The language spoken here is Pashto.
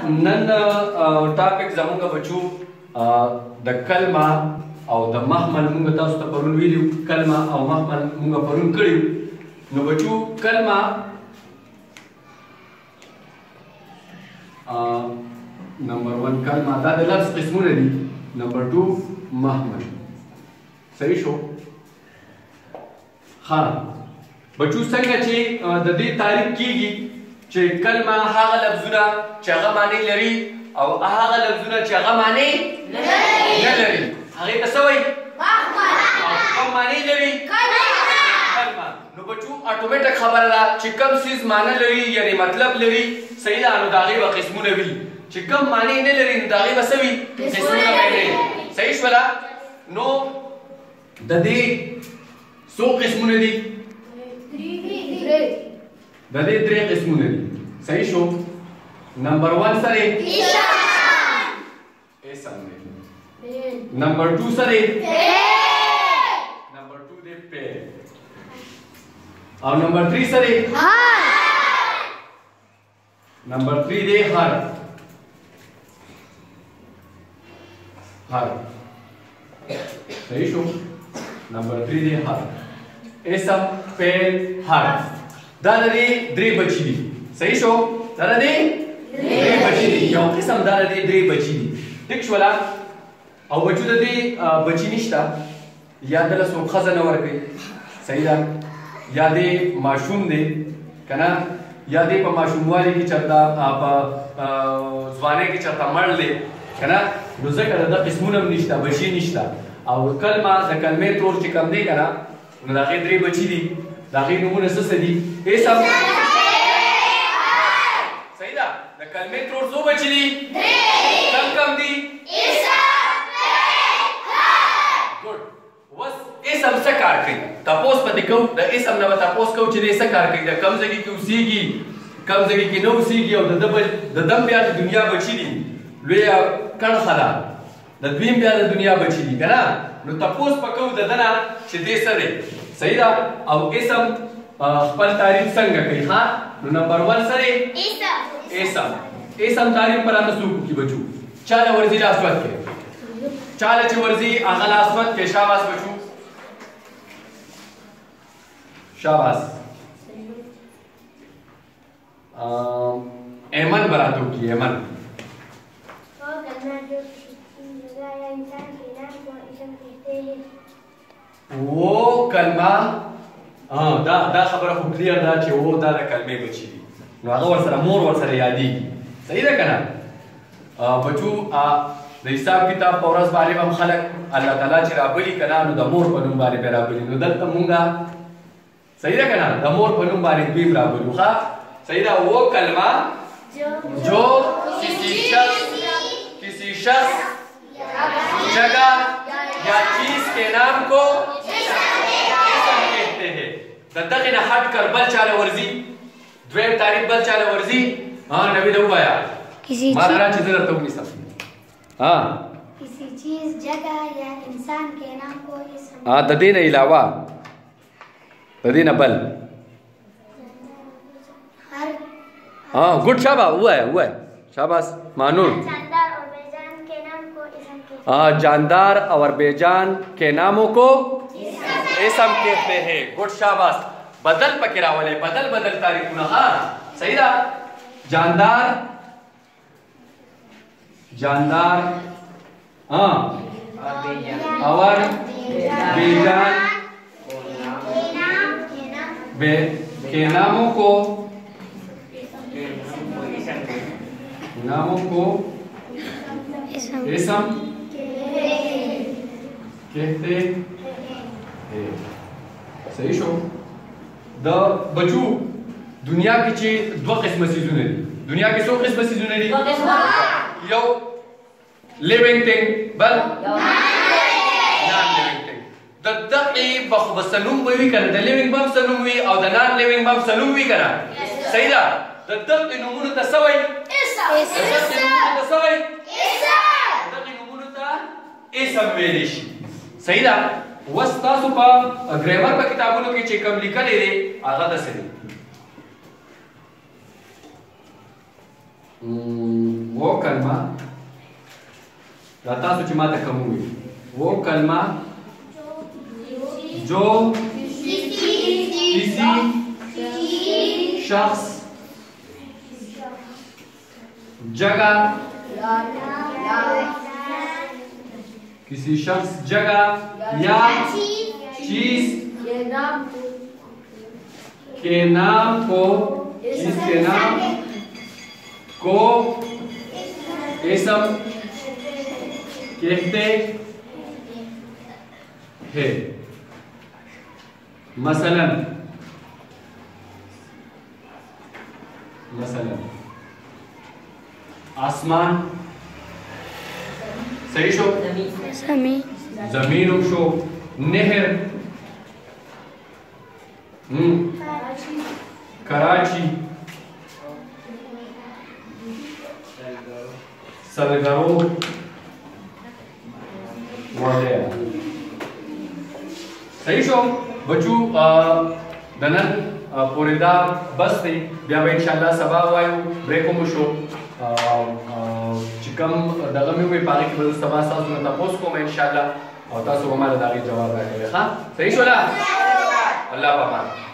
نن ټاپک زموږ بچو د کلمه او د محمل موږ تاسو ته پرون ویلو کلمه او محمل موږ پرون کړیو نو بچو کلمه نمبر 1 کلمه دا د لفظ قسمونه دي نمبر 2 محمل صحیح شو ها بچو څنګه چې د دې تعریف کیږي چې کلمه هغه لفظونه چې هغه معنی لري او هغه لفظونه چې هغه معنی نه لري هغه ته څه وایي محمل او کوم معنی لري کلمه نو بچو اتوماتیک خبره ده چې کوم چیز معنی لري یعنی مطلب لري صحیح ده نو داغه به قسمونه وي چې کوم معنی نه لري نو داغه به څه وي قسمونه وي صحیح شولا نو د دې څو قسمونه دي د دې درې قسمونه دي صحیح شو نمبر 1 سره اسم دی نمبر 2 سره نمبر 2 دی په او نمبر 3 سره نمبر 3 دی هر صحیح شو نمبر 3 دی هر اسم فعل حرف دا د دې درې بچي دي صحیح شو دا د دې درې بچي دي یو قسم دا د دې درې بچي دي ټیک شولا او بچو د دې بچي نشته یا د لاسو خزانه ورکړي صحیح ده یا دې ماشوم دی کنه یا دې په ماشوموالي کې چرته په ځوانۍ کې چرته مړ دی کنه نو ځکه د قسمونه نشته بچي نشته او کلمه د کلمې تور چې کم دی کنه نو دا غي درې بچي دي دا غي نمونه څه دي اسم صحیح ده د کلمې تور څو بچي دي درې کم دي اسم ګډ وس اسم څه کار کوي تاسو پته کو د اسم نه تاسو کو چې دې څه کار کوي د کم ځای کې اوسېږي کم ځای کې نو اوسېږي او د دم بیا د دنیا بچي دي لوی کڼ خلا د دویم بیا د دنیا بچي دي کنه نو تاسو پکو د دنا چې دې سره صحیح ده او اسم خپل تعریف څنګه کوي ها نو نمبر 1 سره اسم تعریف پر تاسو کی بچو چاله ورزي لاسوت کې چاله چې ورزي هغه لاسوت کې شاباش بچو شاباش ایمن براتو کی ایمن وہ کلمه دا خبره خو کلیر ده چې و دا د کلمې بچي دي نو هغه ورسره مور ورسره یادېږي صحیح ده که نه بچو د حساب کتاب په ورځ باندې هم خلک الله تعالی چې رابلي که نه نو د مور په نوم باندې به رابلي نو دلته مونږ صحیح ده که نه د مور په نوم باندې دویم رابلو ښه صحیح ده وہ کلمه جو کسی شخص جگہ یا چیز کے نام کو اسم کہتے ہیں دغه نه ہٹ کر بل چاله ورزي دویم تعریف بل چاله ورزي نبی دو آیا مادرہ چیز درته ونیسم کسی چیز جگہ یا انسان کے نام کو اسم د دې نه علاوه د دې نه بل گڈ شاباش ہوا ہے شاباش مانور جاندار اور بیجان کے ناموں کو اسم کہتے ہیں گڈ شاباش بدل پکې راولې بدل تعریفونه ها صحیح ده جاندار اور بیجان کے ناموں کو اسم کہتے ہیں صحیح شو د بچو دنیا کې چې دوه قسمه سيزونه دي دنیا کې څو قسمه سيزونه دي یو لیوینګ ثینګ بل نان لیوینګ ثینګ د دقي بخبسنوم وی کنه د لیوینګ بم سنوم وی او د نان لیوینګ بم سنوم وی کنه صحیح ده د دقي نمونه ته سوي اسم ویلی شي صحیح ده وس تاسو په ګرامر په کتابونو کې چې کوم لیکلې دي هغه داسې دي وہ کلمہ دا تاسو چې ماته کوم وي وہ کلمہ جو کسی شخص جگہ کسی شخص جگہ یا چیز کے نام کو چیز کے نام کو اسم کہتے ہیں مثلا آسمان صحیح شو زمین شو نہر کراچی سلگرو وغیرہ صحیح شو بچو دنن پورې دا بس دی بیا به انشاءالله سبا وایو بریک مو شو چې کوم دغه مې وایي په هغې کې به زه سبا ستاسو نه تپوس کوم انشاءالله او تاسو به ما له د هغې جواب راکوئ ښه صحیح شوله الله په امان